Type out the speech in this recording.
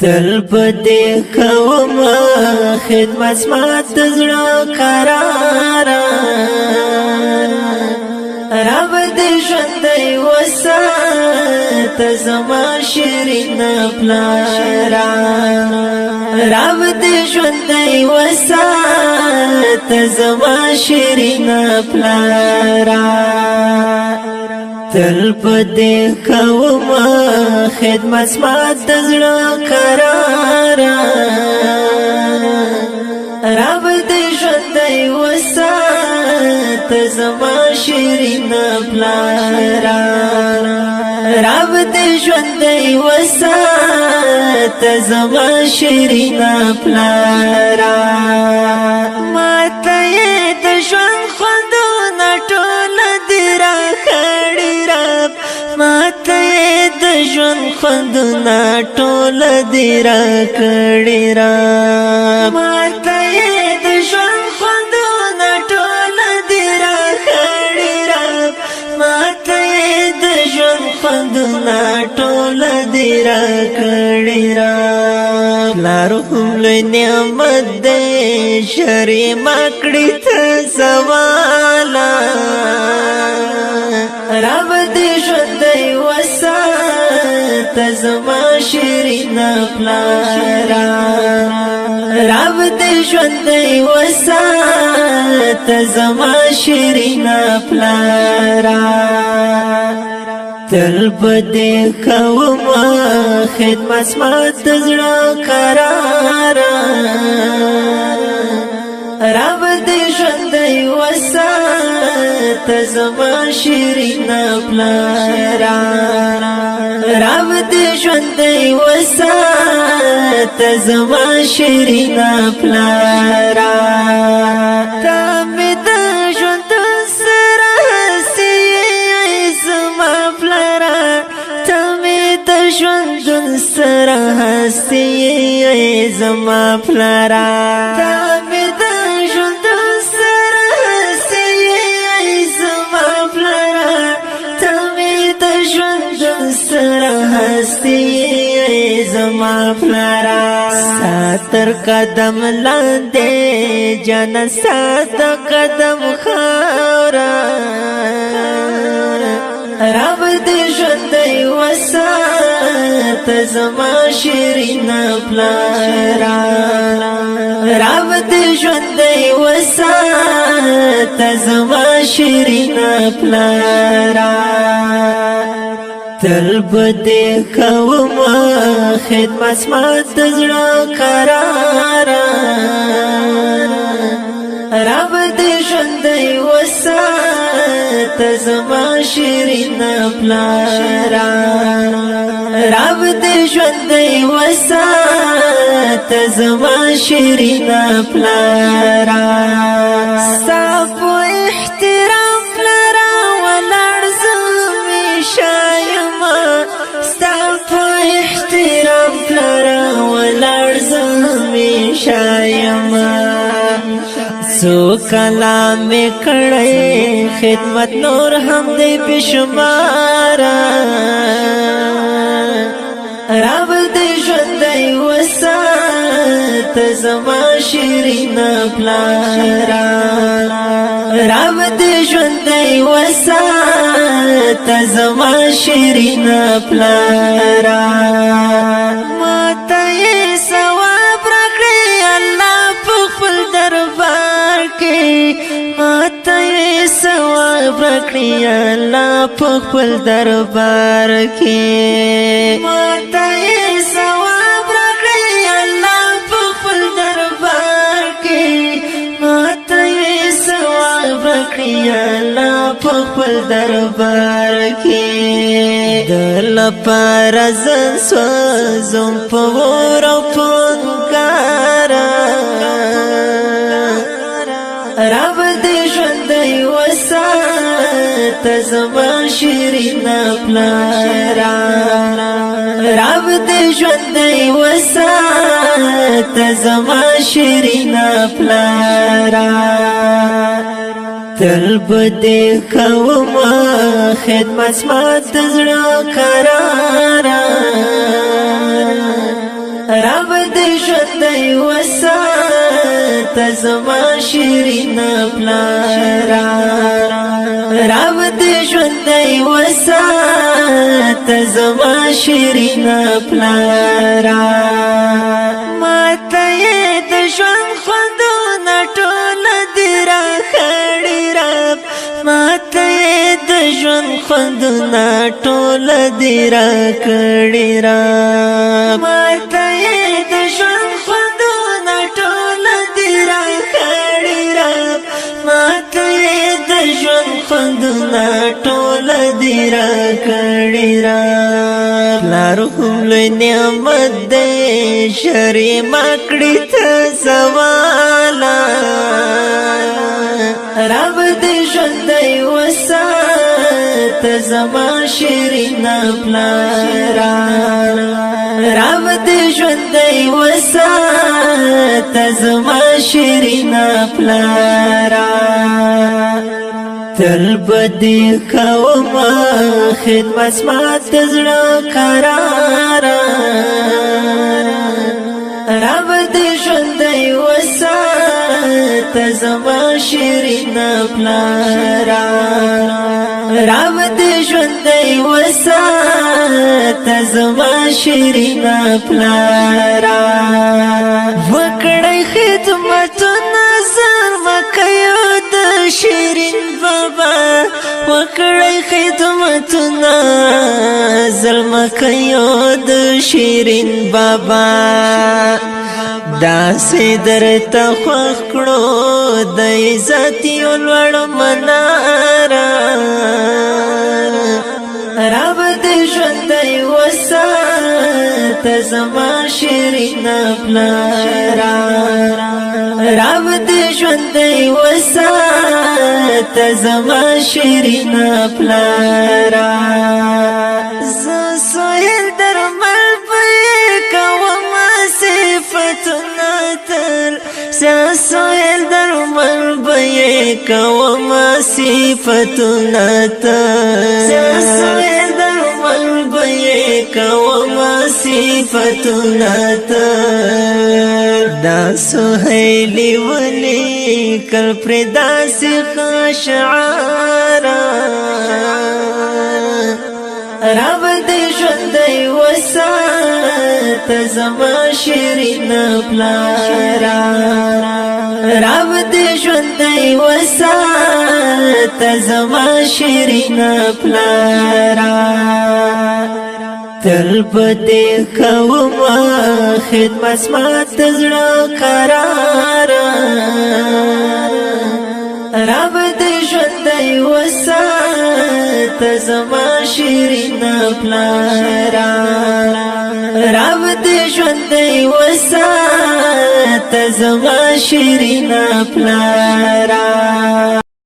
تل پدې کوم خدمت زما د زړه قراره رب دې ژوندی وساته زما شیرین پلاره رب دې ژوندی وساته زما شیرین پلاره تل پدې کوم خدمت زما د زړه قراره رب دې ژوندی وساته زما شیرین پلاره رب دې ژوندی وساته زما شیرین پلاره ماته د ژوند خوندونه ټول دې راکړي رب ماته د ژوند خوندونه ټول دې راکړي رب ماته د ژوند خوندونه ټول دې راکړي رب ماته د ژوند خوندونه ټول دې راکړي رب لار هم لوی نعمت دې شری مکړی ته سوالا رب دې ژوندی وساته زما شیرین پلاره رب دې ژوندی وساته زما شیرین پلاره تل پدې کوم خدمت زما د زړه قراره رب دې ژوندی وساته زما شیرین پلاره رب دې ژوندی وساته زما شیرین پلاره تا مې د ژوند سره هسې زما پلاره تا مې د ژوند سره هسې زما پلاره تا مې د ژوند سره هسې زما پلاره تا مې د ژوند سره هسې زما پلاره ساتر قدم لاندې جانا سات قدم خاورا رب دې ژوندی وساته زما شیرین پلاره رب دې ژوندی وساته زما شیرین پلاره تل پدې کوم خدمت زما د زړه قراره رب دې ژوندی وساته زما شیرین پلاره رب دې ژوندی وساته زما شیرین پلاره ستا په احترام پلاره ولاړ زمې شایمه ستا په احترام پلاره ولاړ زمې شایمه سو کلام کړه خدمت نور هم دې بشمارا رب دې ژوندی وساته زما شیرین پلاره رب دې ژوندی وساته زما شیرین پلاره ماته ثواب راکړي الله په خپل دربار کې ماته ثواب راکړي الله په خپل دربار کې ماته ثواب راکړي الله په خپل دربار کې ماته ثواب راکړي الله په خپل دربار کې دل پر زن سوزم په ور او پنګارا رب دې ژوندی وساته زما شیرین پلاره رب دې ژوندی وساته زما شیرین پلاره تل پدې کوم خدمت زما د زړه قراره رب دې ژوندی وسات زما شیرینا پلارا رب دې ژوندی وسات زما شیرینا پلارا ماته د ژوند خوندونه ټول دې راکړي رب ماته د ژوند خوندونه ټول دې راکړي رب ماته د ژوند خوندونه ټول دې راکړي رب ماته د ژوند خوندونه ټول دې راکړي رب پلار هم لوی نعمت دی شرې مکړې ته زواله رب دې ژوندی وسات زما شیرینا پلارا رب دې ژوندی وسات زما شیرینا پلارا تل بدی کوما خدمت مات زړه قرارا رب دې ژوندی وسات زما شیرینا پلارا رب دې ژوندی وسات زما شیرینا پلارا وکړی خدمتونه زر مکیو د شیرین بابا وکړی خدمتونه زلمکیو د شیرین بابا داسې درته خوښ کړو د عزت یو لوړ مناره رب دې ژوندی وسات زما شیرینا پلارا رب دې ژوندی وسات زما شیرینا پلارا زه سویل درمل پې کوم صفتونه تل زه سویل درمل پې کوم صفتونه تل زه سویل درمل پې کوم صفتونه تل دا سهیلی ولی کل پرداسی خاشعارا رب دې ژوندی وسات زما شیرینا پلارا رب دې ژوندی وسات زما شیرینا پلارا تل بدې کوما خدمت مات زړه قرارا رب دې ژوندی وسات زما شیرینا پلارا رب دې ژوندی وسات زما شیرینا پلارا